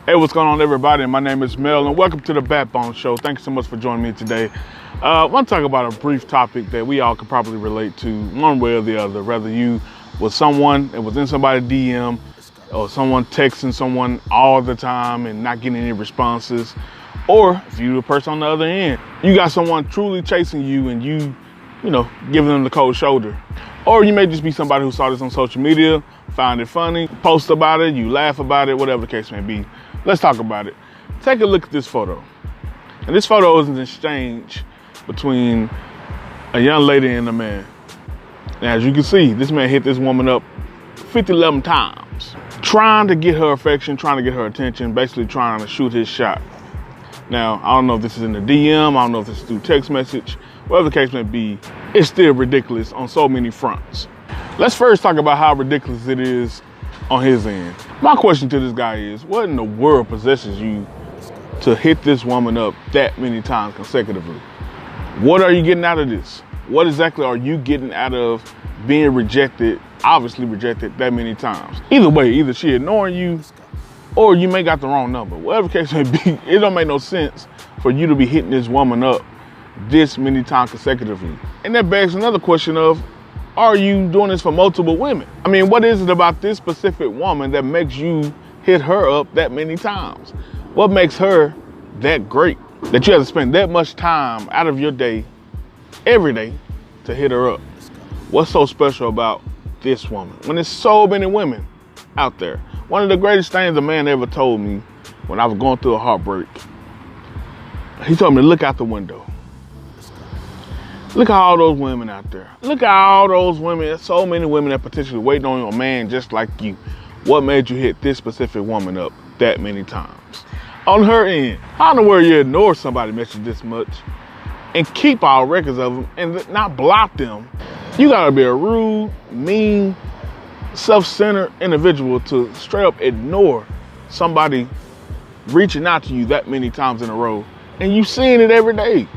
Hey, what's going on, everybody? My name is Mel, and welcome to the Backbone Show. Thank you so much for joining me today. I want to talk about a brief topic that we all could probably relate to one way or the other. Whether you was someone that was in somebody's DM, or someone texting someone all the time and not getting any responses, or if you the person on the other end, you got someone truly chasing you and you know, giving them the cold shoulder. Or you may just be somebody who saw this on social media, found it funny, post about it, you laugh about it, whatever the case may be. Let's talk about it. Take a look at this photo. And this photo is an exchange between a young lady and a man. Now, as you can see, this man hit this woman up 50-11 times, trying to get her affection, trying to get her attention, basically trying to shoot his shot. Now, I don't know if this is in the DM, I don't know if this is through text message, whatever the case may be, it's still ridiculous on so many fronts. Let's first talk about how ridiculous it is on his end. My question to this guy is, what in the world possesses you to hit this woman up that many times consecutively? What are you getting out of this? What exactly are you getting out of being rejected, obviously rejected that many times? Either way, either she ignoring you or you may got the wrong number. Whatever the case may be, it don't make no sense for you to be hitting this woman up this many times consecutively. And that begs another question of, are you doing this for multiple women? I mean, what is it about this specific woman that makes you hit her up that many times? What makes her that great that you have to spend that much time out of your day, every day, to hit her up? What's so special about this woman when there's so many women out there? One of the greatest things a man ever told me when I was going through a heartbreak, he told me to look out the window. Look at all those women out there. Look at all those women. There's so many women that potentially waiting on a man just like you. What made you hit this specific woman up that many times? On her end, how in the world you ignore somebody message this much and keep all records of them and not block them? You gotta be a rude, mean, self-centered individual to straight up ignore somebody reaching out to you that many times in a row and you seeing it every day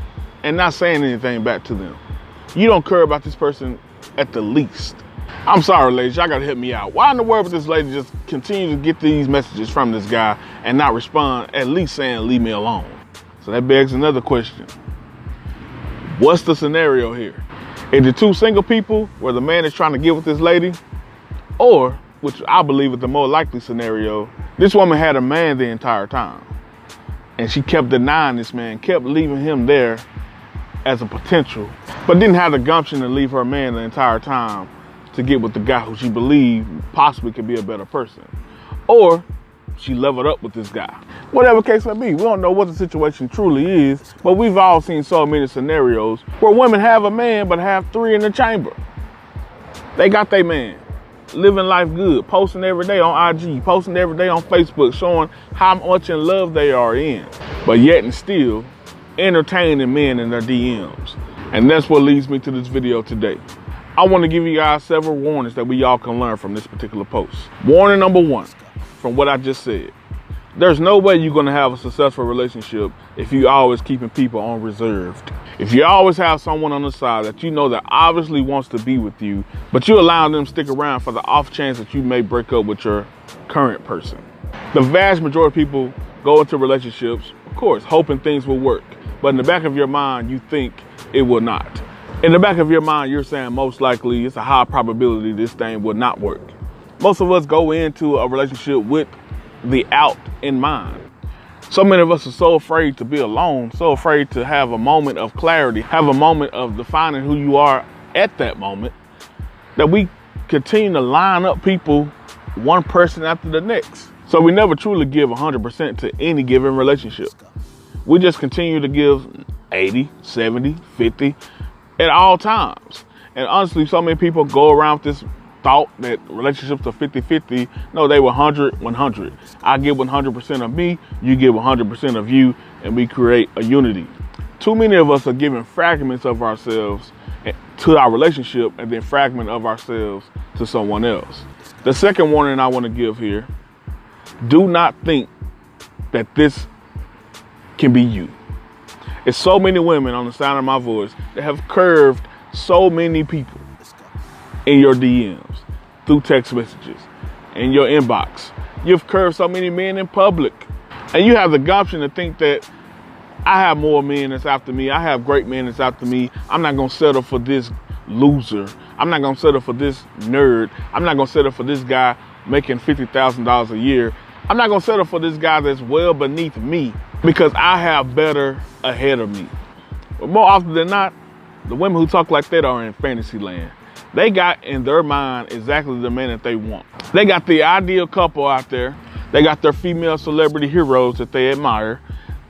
and not saying anything back to them. You don't care about this person at the least. I'm sorry, ladies, y'all gotta help me out. Why in the world would this lady just continue to get these messages from this guy and not respond, at least saying, leave me alone? So that begs another question. What's the scenario here? Is it two single people where the man is trying to get with this lady? Or, which I believe is the more likely scenario, this woman had a man the entire time. And she kept denying this man, kept leaving him there as a potential, but didn't have the gumption to leave her man the entire time to get with the guy who she believed possibly could be a better person. Or she leveled up with this guy. Whatever case may be, we don't know what the situation truly is, but we've all seen so many scenarios where women have a man but have three in the chamber. They got their man, living life good, posting every day on IG, posting every day on Facebook, showing how much in love they are in, but yet and still entertaining men in their DMs. And that's what leads me to this video today. I want to give you guys several warnings that we all can learn from this particular post. Warning number one, from what I just said, there's no way you're going to have a successful relationship if you always keeping people on reserved. If you always have someone on the side that you know that obviously wants to be with you, but you allow them to stick around for the off chance that you may break up with your current person. The vast majority of people go into relationships, of course, hoping things will work. But in the back of your mind, you think it will not. In the back of your mind, you're saying most likely it's a high probability this thing will not work. Most of us go into a relationship with the out in mind. So many of us are so afraid to be alone, so afraid to have a moment of clarity, have a moment of defining who you are at that moment, that we continue to line up people, one person after the next. So we never truly give 100% to any given relationship. We just continue to give 80, 70, 50 at all times. And honestly, so many people go around with this thought that relationships are 50-50. No, they were 100-100. I give 100% of me, you give 100% of you, and we create a unity. Too many of us are giving fragments of ourselves to our relationship and then fragment of ourselves to someone else. The second warning I want to give here, do not think that this can be you. It's so many women on the sound of my voice that have curved so many people in your DMs, through text messages, in your inbox. You've curved so many men in public And you have the gumption to think that I have more men that's after me. I have great men that's after me. I'm not going to settle for this loser. I'm not going to settle for this nerd. I'm not going to settle for this guy making $50,000 a year. I'm not going to settle for this guy that's well beneath me because I have better ahead of me. But more often than not, the women who talk like that are in fantasy land. They got in their mind exactly the man that they want. They got the ideal couple out there. They got their female celebrity heroes that they admire.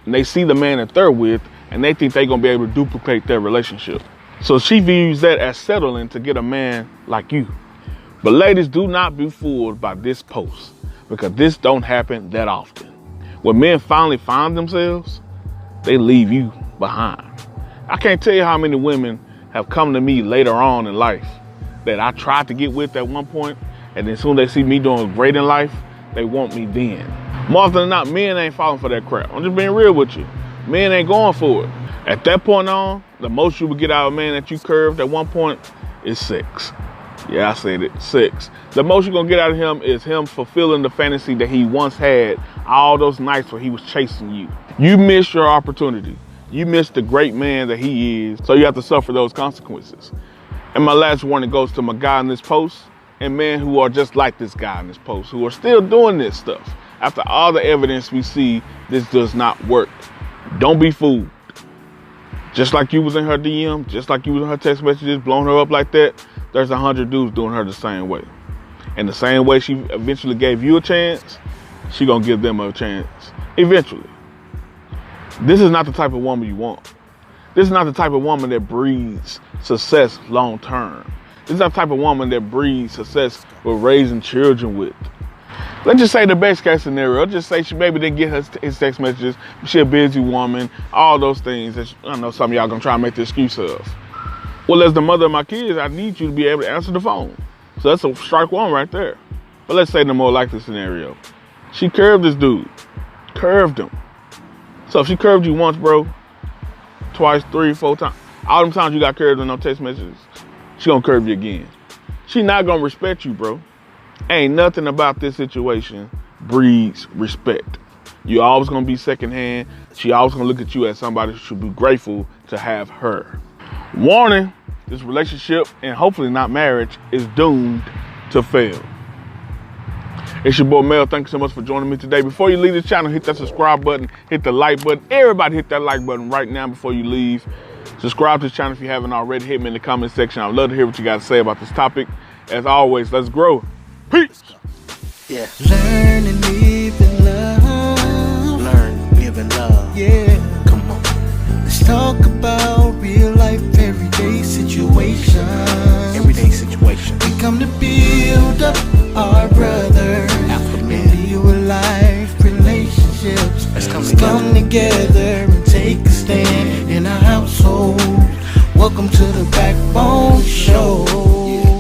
And they see the man that they're with, and they think they're gonna be able to duplicate their relationship. So she views that as settling to get a man like you. But ladies, do not be fooled by this post, because this don't happen that often. When men finally find themselves, they leave you behind. I can't tell you how many women have come to me later on in life that I tried to get with at one point, and then soon they see me doing great in life, they want me then. More often than not, men ain't falling for that crap. I'm just being real with you. Men ain't going for it. At that point on, the most you would get out of a man that you curved at one point is sex. Yeah, I said it, sex. The most you're gonna get out of him is him fulfilling the fantasy that he once had all those nights where he was chasing you. You missed your opportunity. You missed the great man that he is, so you have to suffer those consequences. And my last warning goes to my guy in this post and men who are just like this guy in this post, who are still doing this stuff. After all the evidence we see, this does not work. Don't be fooled. Just like you was in her DM, just like you was in her text messages, blowing her up like that, there's 100 dudes doing her the same way. And the same way she eventually gave you a chance, she gonna give them a chance eventually. This is not the type of woman you want. This is not the type of woman that breeds success long term. This is not the type of woman that breeds success with raising children with. Let's just say the best case scenario. Let's just say she maybe didn't get his text messages. She a busy woman. All those things that I know some of y'all gonna try and make the excuse of. Well, as the mother of my kids, I need you to be able to answer the phone. So that's a strike one right there. But let's say the more likely scenario. She curved this dude. Curved him. So if she curved you once, bro, twice, 3, 4 times, all them times you got curved in no text messages, she gonna curve you again. She not gonna respect you, bro. Ain't nothing about this situation breeds respect. You always gonna be secondhand. She always gonna look at you as somebody who should be grateful to have her. Warning, this relationship, and hopefully not marriage, is doomed to fail. It's your boy Mel. Thank you so much for joining me today. Before you leave this channel, hit that subscribe button, hit the like button. Everybody hit that like button right now before you leave. Subscribe to this channel if you haven't already. Hit me in the comment section. I'd love to hear what you guys say about this topic. As always, let's grow. Peace. Yeah. Learn and live in love. Learn, live in love. Yeah. Come on. Let's talk about real life, everyday situations. Everyday situation. We come to build up our brother. And real life relationships. Let's come together and take a stand in our household. Welcome to the Backbone Show. Yeah.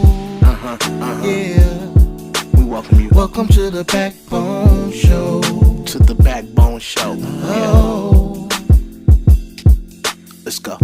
Welcome to the Backbone Show. To the Backbone Show. Oh. Yeah. Let's go.